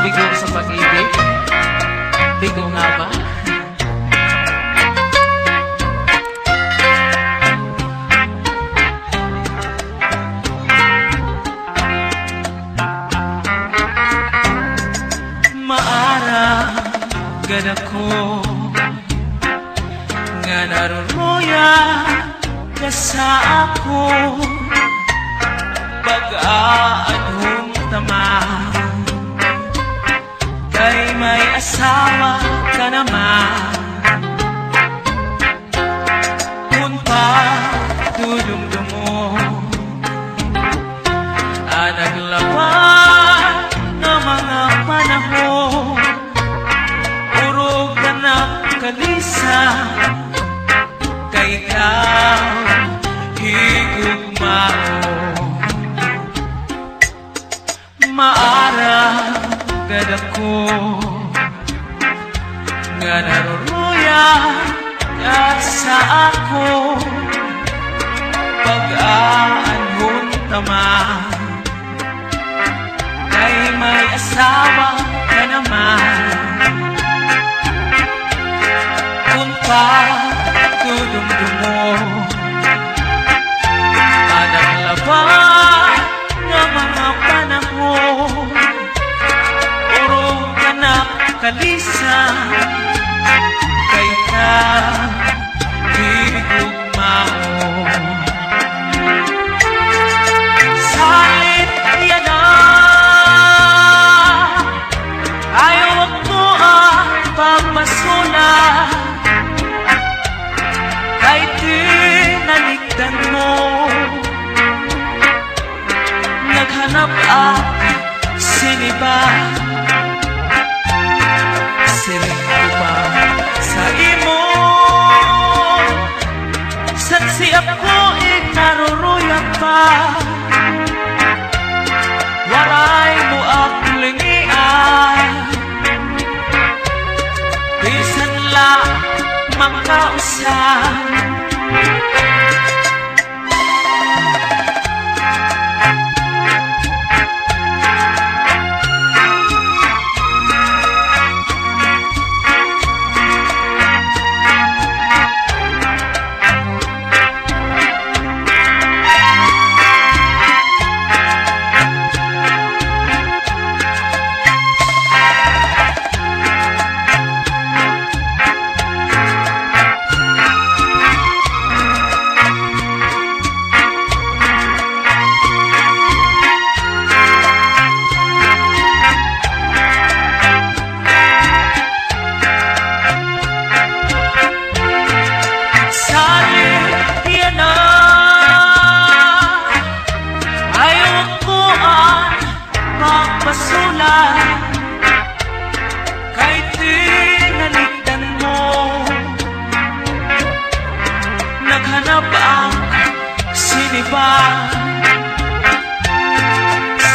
Bigo sa pag-ibig? Bigo nga ba? Maara gad ako nga naruruya ka sa ako pag-aanhong tama kay may asawa ka naman kung pa dudumdumo naglawan ng mga panahon urog ka ng kalisa kay ikaw higugmao maara gad ako nga naruruya ka sa ako pag-aanhon tama kay may asawa ka naman kung pa tudumdumo naglaban ng mga panahon urog ka na kalisa kay ka higugmao salit yan na ayaw ako pagmasula kahit tinalikdan mo naghanap at siniba siring ko ba sa imo saksi ako naruruyak pa waray mo aklingian bisan lang makausap kahit tinalikdan mo naghanap ang siniba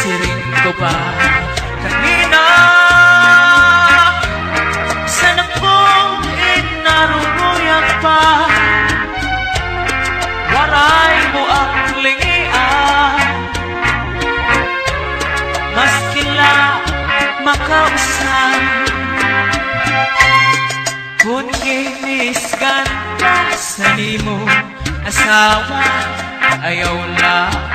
siring ko ba kanina sana kong naruruyak pa waray mo ang lingian maski lang makausap kung inisgan ka sa imo asawa ayaw lang